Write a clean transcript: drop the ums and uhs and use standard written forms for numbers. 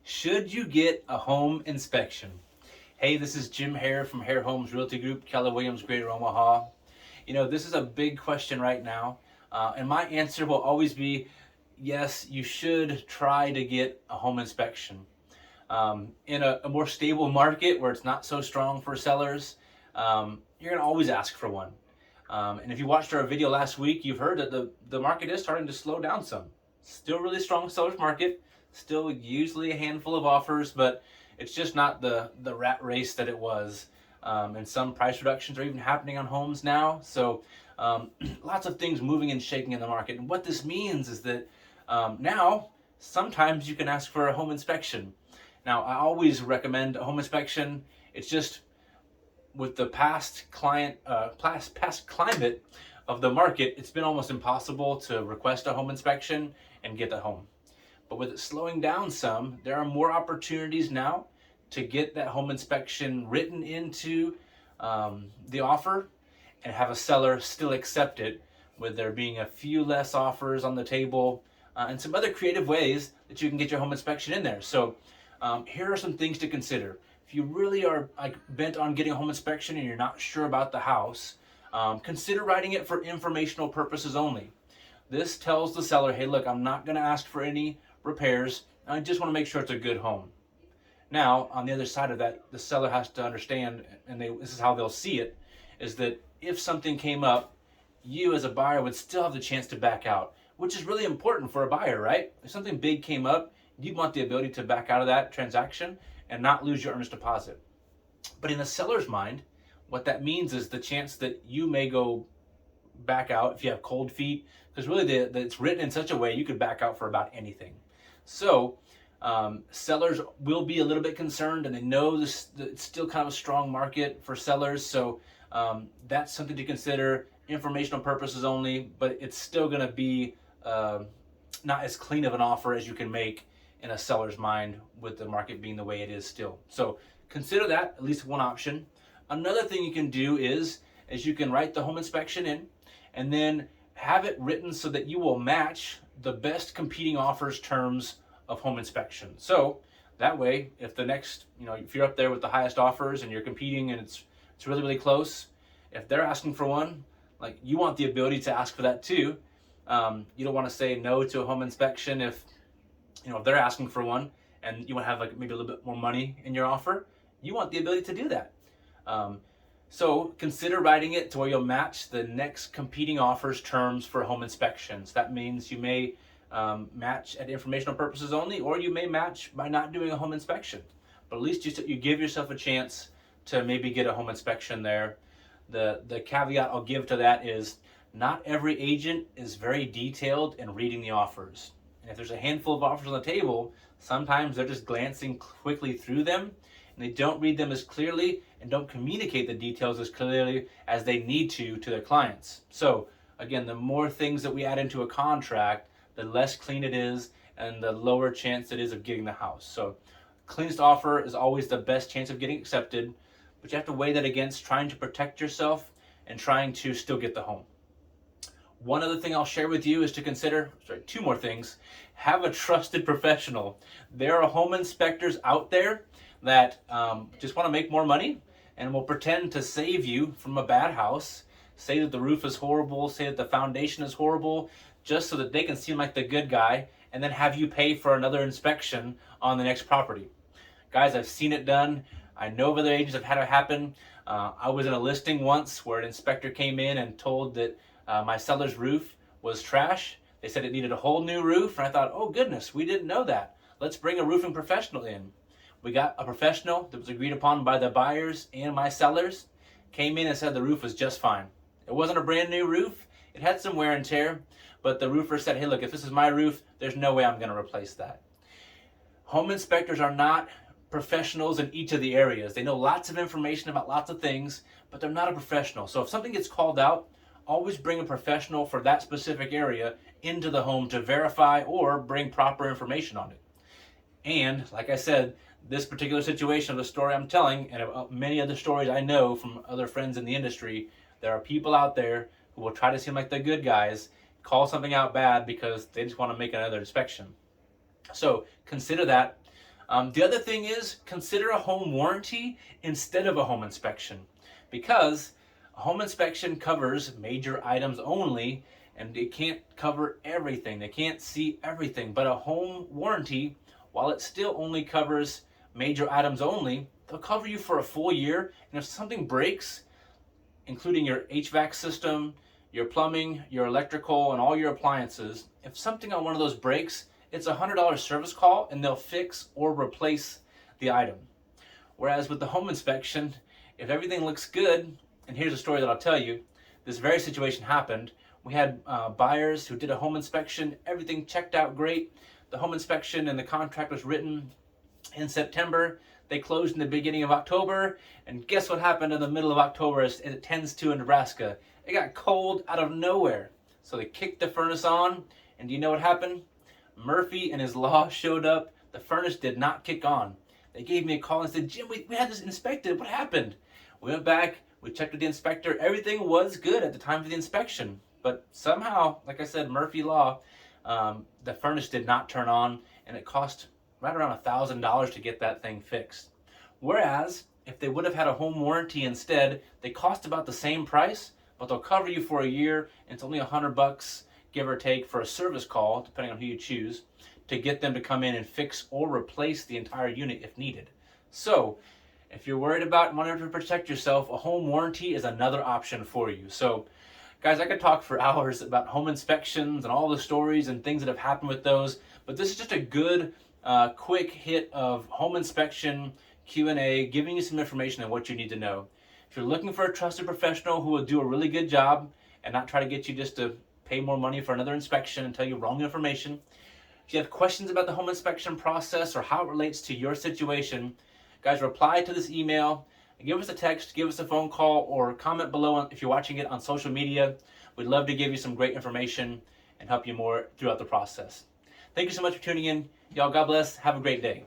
Should you get a home inspection? Hey, this is Jim Hare from Hare Homes Realty Group, Keller Williams, Greater Omaha. This is a big question right now, and my answer will always be yes, you should try to get a home inspection. In a more stable market where it's not so strong for sellers, you're going to always ask for one. And if you watched our video last week, you've heard that the market is starting to slow down some. Still really strong seller's market, still usually a handful of offers, but it's just not the rat race that it was. And some price reductions are even happening on homes now. So lots of things moving and shaking in the market. And what this means is that now sometimes you can ask for a home inspection. Now, I always recommend a home inspection. It's just with the past climate of the market, it's been almost impossible to request a home inspection and get the home. But with it slowing down some, there are more opportunities now to get that home inspection written into the offer and have a seller still accept it, with there being a few less offers on the table and some other creative ways that you can get your home inspection in there. So here are some things to consider. If you really are bent on getting a home inspection and you're not sure about the house, consider writing it for informational purposes only. This tells the seller, hey, look, I'm not going to ask for any repairs. I just want to make sure it's a good home. Now, on the other side of that, the seller has to understand, and this is how they'll see it, is that if something came up, you as a buyer would still have the chance to back out, which is really important for a buyer, right? If something big came up, you want the ability to back out of that transaction and not lose your earnest deposit. But in a seller's mind, what that means is the chance that you may go back out if you have cold feet, because really it's written in such a way you could back out for about anything. So sellers will be a little bit concerned, and they know it's still kind of a strong market for sellers. So that's something to consider. Informational purposes only, but it's still going to be not as clean of an offer as you can make in a seller's mind with the market being the way it is still. So consider that at least one option. Another thing you can do is you can write the home inspection in and then have it written so that you will match the best competing offers terms of home inspection. So that way, if the next, if you're up there with the highest offers and you're competing and it's really, really close, if they're asking for one, you want the ability to ask for that too. You don't want to say no to a home inspection if they're asking for one and you want to have maybe a little bit more money in your offer. You want the ability to do that. So consider writing it to where you'll match the next competing offers terms for home inspections. That means you may match at informational purposes only, or you may match by not doing a home inspection. But at least you give yourself a chance to maybe get a home inspection there. The caveat I'll give to that is not every agent is very detailed in reading the offers. And if there's a handful of offers on the table, sometimes they're just glancing quickly through them and they don't read them as clearly and don't communicate the details as clearly as they need to their clients. So again, the more things that we add into a contract, the less clean it is and the lower chance it is of getting the house. So cleanest offer is always the best chance of getting accepted, but you have to weigh that against trying to protect yourself and trying to still get the home. One other thing I'll share with you is to consider, two more things. Have a trusted professional. There are home inspectors out there that just want to make more money and will pretend to save you from a bad house, say that the roof is horrible, say that the foundation is horrible, just so that they can seem like the good guy and then have you pay for another inspection on the next property. Guys, I've seen it done. I know of other agents have had it happen. I was in a listing once where an inspector came in and told that my seller's roof was trash. They said it needed a whole new roof, and I thought, oh goodness, we didn't know that. Let's bring a roofing professional in. We got a professional that was agreed upon by the buyers and my sellers, came in and said the roof was just fine. It wasn't a brand new roof. It had some wear and tear, but the roofer said, hey, look, if this is my roof, there's no way I'm going to replace that. Home inspectors are not professionals in each of the areas. They know lots of information about lots of things, but they're not a professional. So if something gets called out, always bring a professional for that specific area into the home to verify or bring proper information on it. And like I said, this particular situation of the story I'm telling, and many other stories I know from other friends in the industry, there are people out there who will try to seem like the good guys, call something out bad because they just want to make another inspection. So consider that. The other thing is consider a home warranty instead of a home inspection, because a home inspection covers major items only and it can't cover everything. They can't see everything. But a home warranty, while it still only covers major items only, they'll cover you for a full year. And if something breaks, including your HVAC system, your plumbing, your electrical, and all your appliances, if something on one of those breaks, it's a $100 service call and they'll fix or replace the item. Whereas with the home inspection, if everything looks good, and here's a story that I'll tell you, this very situation happened. We had buyers who did a home inspection, everything checked out great. The home inspection and the contract was written in September. They closed in the beginning of October, and guess what happened in the middle of October, as it tends to in Nebraska? It got cold out of nowhere. So they kicked the furnace on, and do you know what happened? Murphy and his law showed up. The furnace did not kick on. They gave me a call and said, Jim, we had this inspected. What happened? We went back, we checked with the inspector. Everything was good at the time of the inspection. But somehow, like I said, Murphy Law, the furnace did not turn on, and it cost right around $1,000 to get that thing fixed. Whereas, if they would have had a home warranty instead, they cost about the same price, but they'll cover you for a year, and it's only $100, give or take, for a service call, depending on who you choose, to get them to come in and fix or replace the entire unit if needed. So, if you're worried about wanting to protect yourself, a home warranty is another option for you. So, guys, I could talk for hours about home inspections and all the stories and things that have happened with those, but this is just a good, quick hit of home inspection Q&A, giving you some information on what you need to know. If you're looking for a trusted professional who will do a really good job and not try to get you just to pay more money for another inspection and tell you wrong information, if you have questions about the home inspection process or how it relates to your situation, guys, reply to this email, give us a text, give us a phone call, or comment below if you're watching it on social media. We'd love to give you some great information and help you more throughout the process. Thank you so much for tuning in. Y'all, God bless. Have a great day.